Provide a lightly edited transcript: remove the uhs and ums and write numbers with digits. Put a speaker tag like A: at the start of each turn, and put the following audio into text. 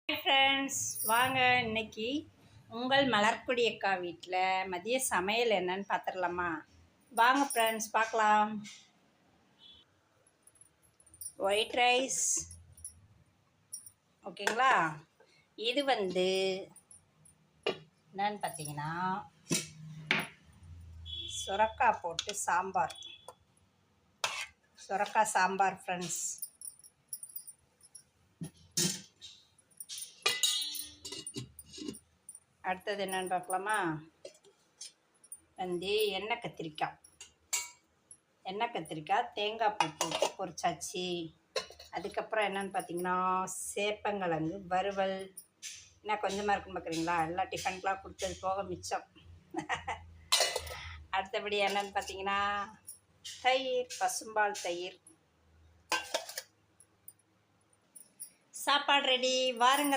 A: Hi friends, வாங்க இன்னைக்கு உங்கள் மலர்க்கொடி அக்கா வீட்டில் மதிய சமையல் என்னன்னு பார்த்துடலாமா? வாங்க ஃப்ரெண்ட்ஸ் பார்க்கலாம். ஒயிட் ரைஸ் ஓகேங்களா. இது என்னன்னு பார்த்தீங்கன்னா சுரக்காய் போட்டு சாம்பார், சுரக்காய் சாம்பார் ஃப்ரெண்ட்ஸ். அடுத்தது என்னென்னு பார்க்கலாமா? எண்ணெய் கத்திரிக்காய் தேங்காய் பூ போட்டு பொரிச்சாச்சு. அதுக்கப்புறம் என்னென்னு பார்த்தீங்கன்னா சேப்பங்கிழங்கு வறுவல். என்ன கொஞ்சமாக இருக்குன்னு பார்க்குறீங்களா? எல்லாம் டிஃபனுக்கெலாம் கொடுத்தது போக மிச்சம். அடுத்தபடி என்னென்னு பார்த்தீங்கன்னா தயிர், பசும்பால் தயிர். சாப்பாடு ரெடி, வாருங்க.